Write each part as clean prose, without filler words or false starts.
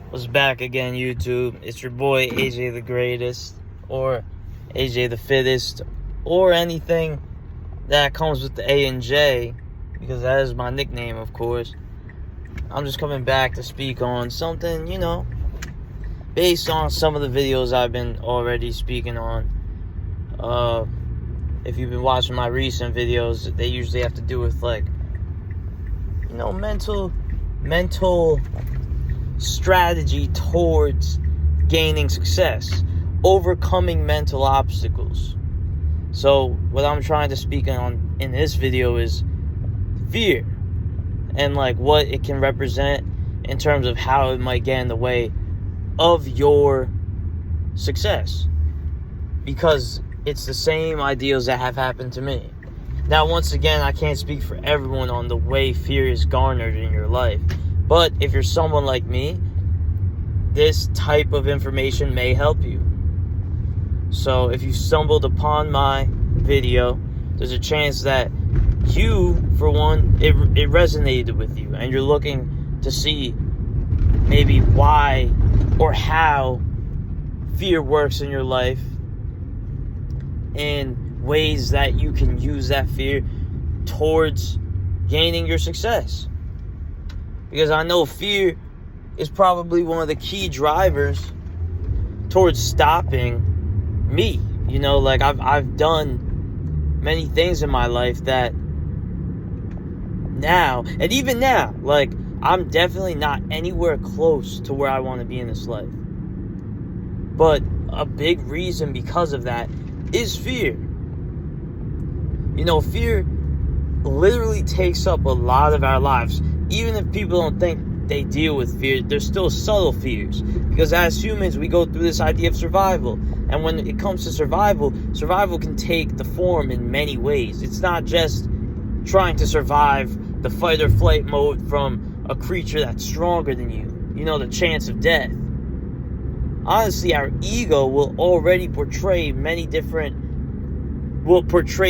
Was back again, YouTube. It's your boy AJ the Greatest, or AJ the Fittest, or anything that comes with the A and J, because that is my nickname, of course. I'm just coming back to speak on something, based on some of the videos I've been already speaking on. If you've been watching my recent videos, they usually have to do with mental strategy towards gaining success, overcoming mental obstacles. So what I'm trying to speak on in this video is fear, and what it can represent in terms of how it might get in the way of your success, because it's the same ideals that have happened to me. Now, once again, I can't speak for everyone on the way fear is garnered in your life, but if you're someone like me, this type of information may help you. So if you stumbled upon my video, there's a chance that you, for one, it resonated with you, and you're looking to see maybe why or how fear works in your life, and ways that you can use that fear towards gaining your success. Because I know fear is probably one of the key drivers towards stopping me. I've done many things in my life that now, and even now, I'm definitely not anywhere close to where I want to be in this life. But a big reason because of that is fear. Fear literally takes up a lot of our lives. Even if people don't think they deal with fear, there's still subtle fears. Because as humans, we go through this idea of survival. And when it comes to survival can take the form in many ways. It's not just trying to survive the fight or flight mode from a creature that's stronger than you. The chance of death. Honestly, our ego will already portray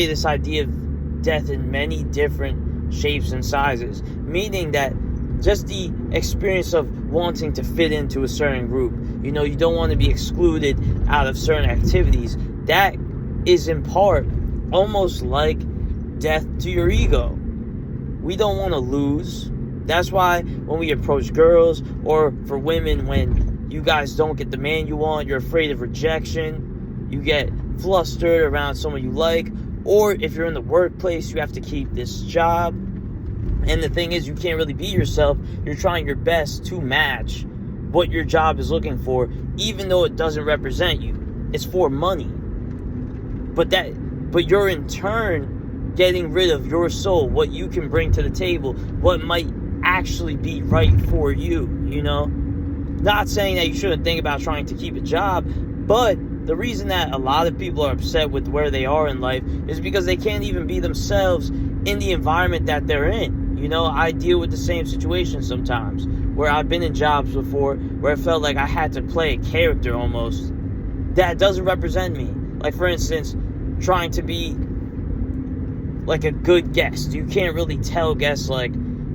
this idea of death in many different shapes and sizes, meaning that just the experience of wanting to fit into a certain group, you don't want to be excluded out of certain activities, that is in part almost like death to your ego. We don't want to lose. That's why when we approach girls, or for women, when you guys don't get the man you want, you're afraid of rejection, you get flustered around someone you like, or if you're in the workplace, you have to keep this job, and the thing is, you can't really be yourself. You're trying your best to match what your job is looking for, even though it doesn't represent you. It's for money. But you're in turn getting rid of your soul, what you can bring to the table, what might actually be right for you, Not saying that you shouldn't think about trying to keep a job, but the reason that a lot of people are upset with where they are in life is because they can't even be themselves in the environment that they're in. I deal with the same situation sometimes, where I've been in jobs before where it felt like I had to play a character almost that doesn't represent me. Like, for instance, trying to be like a good guest. You can't really tell guests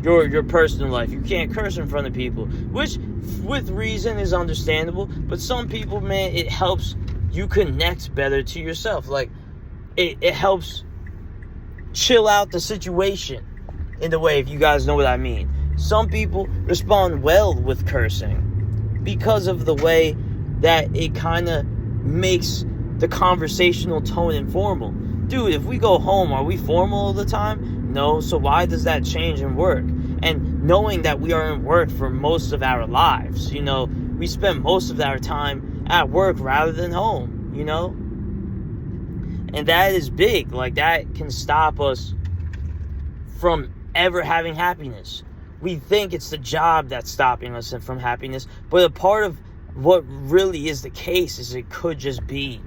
your personal life. You can't curse in front of people, which with reason is understandable, but some people, man, it helps you connect better to yourself. It helps chill out the situation in a way, if you guys know what I mean. Some people respond well with cursing because of the way that it kind of makes the conversational tone informal. Dude, if we go home, are we formal all the time? No, so why does that change in work? And knowing that we are in work for most of our lives, we spend most of our time at work rather than home, And that is big. That can stop us from ever having happiness. We think it's the job that's stopping us from happiness, but a part of what really is the case is it could just be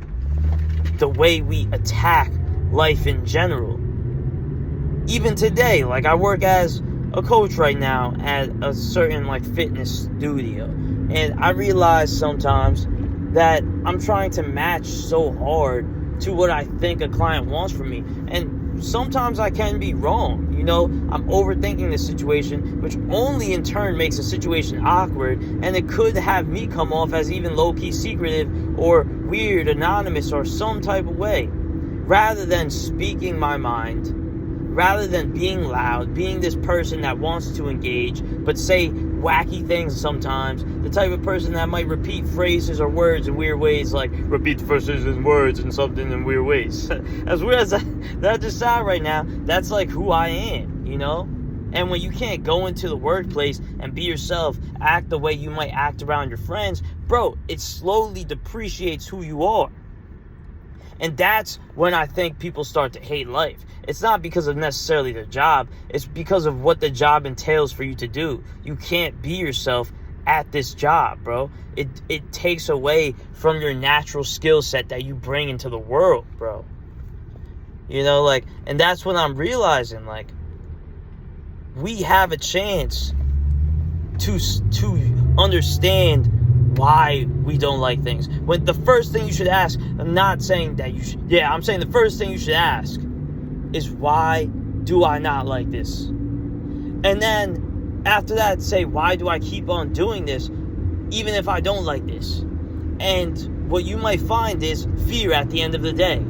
the way we attack life in general. Even today, I work as a coach right now at a certain fitness studio, and I realize sometimes that I'm trying to match so hard to what I think a client wants from me, and sometimes I can be wrong. I'm overthinking the situation, which only in turn makes the situation awkward, and it could have me come off as even low-key secretive or weird, anonymous, or some type of way. Rather than speaking my mind, rather than being loud, being this person that wants to engage, but say wacky things sometimes, the type of person that might repeat phrases or words in weird ways, like repeat phrases and words and something in weird ways. As weird as that just sound right now, that's like who I am, And when you can't go into the workplace and be yourself, act the way you might act around your friends, bro, it slowly depreciates who you are. And that's when I think people start to hate life. It's not because of necessarily the job. It's because of what the job entails for you to do. You can't be yourself at this job, bro. It takes away from your natural skill set that you bring into the world, bro. And that's when I'm realizing, we have a chance to understand why we don't like things. When the first thing you should ask, I'm not saying that you should, I'm saying the first thing you should ask is, why do I not like this? And then after that, say, why do I keep on doing this even if I don't like this? And what you might find is fear at the end of the day.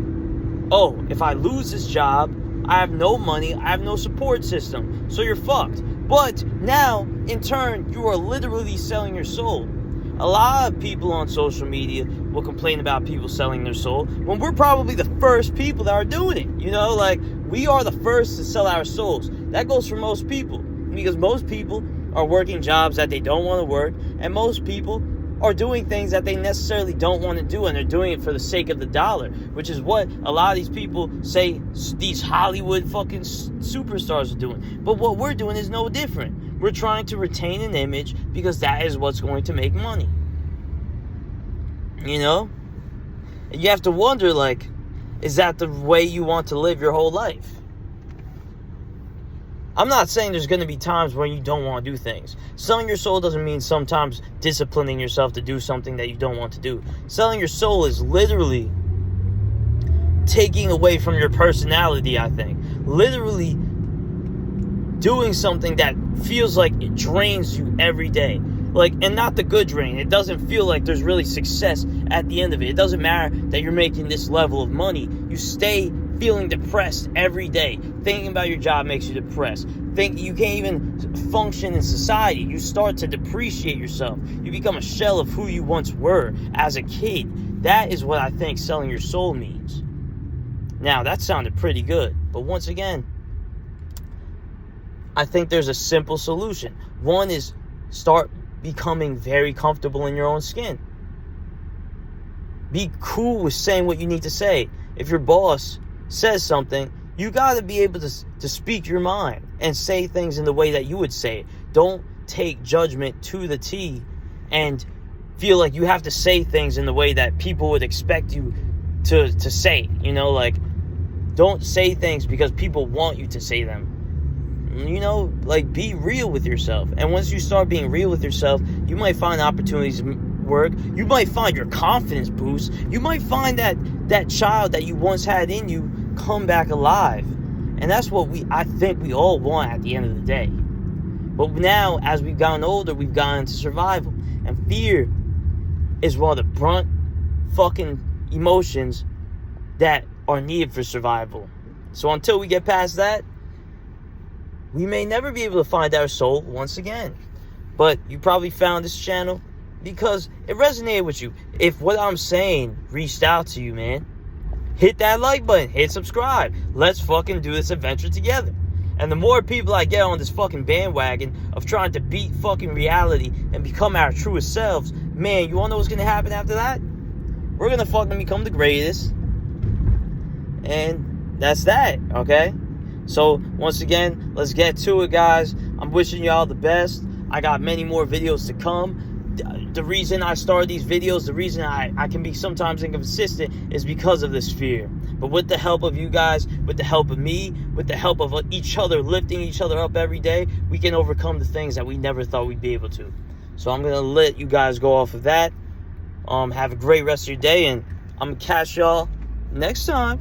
Oh, if I lose this job, I have no money, I have no support system, so you're fucked. But now, in turn, you are literally selling your soul. A lot of people on social media will complain about people selling their soul when we're probably the first people that are doing it. We are the first to sell our souls. That goes for most people, because most people are working jobs that they don't want to work, and most people are doing things that they necessarily don't want to do, and they're doing it for the sake of the dollar, which is what a lot of these people say these Hollywood fucking superstars are doing. But what we're doing is no different. We're trying to retain an image because that is what's going to make money. And you have to wonder, is that the way you want to live your whole life? I'm not saying there's going to be times where you don't want to do things. Selling your soul doesn't mean sometimes disciplining yourself to do something that you don't want to do. Selling your soul is literally taking away from your personality, I think. Literally doing something that feels like it drains you every day. And not the good drain. It doesn't feel like there's really success at the end of it. It doesn't matter that you're making this level of money. You stay feeling depressed every day. Thinking about your job makes you depressed. Think you can't even function in society. You start to depreciate yourself. You become a shell of who you once were as a kid. That is what I think selling your soul means. Now, that sounded pretty good. But once again, I think there's a simple solution. One is start becoming very comfortable in your own skin. Be cool with saying what you need to say. If your boss says something, you got to be able to speak your mind and say things in the way that you would say it. Don't take judgment to the T and feel like you have to say things in the way that people would expect you to say. Don't say things because people want you to say them. Be real with yourself. And once you start being real with yourself, you might find opportunities to work. You might find your confidence boost. You might find that child that you once had in you come back alive. And that's what I think we all want at the end of the day. But now, as we've gotten older, we've gotten into survival. And fear is one of the brunt fucking emotions that are needed for survival. So until we get past that, we may never be able to find our soul once again. But you probably found this channel because it resonated with you. If what I'm saying reached out to you, man, hit that like button, hit subscribe. Let's fucking do this adventure together. And the more people I get on this fucking bandwagon of trying to beat fucking reality and become our truest selves, man, you wanna know what's gonna happen after that? We're gonna fucking become the greatest. And that's that, okay? So, once again, let's get to it, guys. I'm wishing you all the best. I got many more videos to come. The reason I started these videos, the reason I can be sometimes inconsistent is because of this fear. But with the help of you guys, with the help of me, with the help of each other, lifting each other up every day, we can overcome the things that we never thought we'd be able to. So I'm going to let you guys go off of that. Have a great rest of your day, and I'm going to catch y'all next time.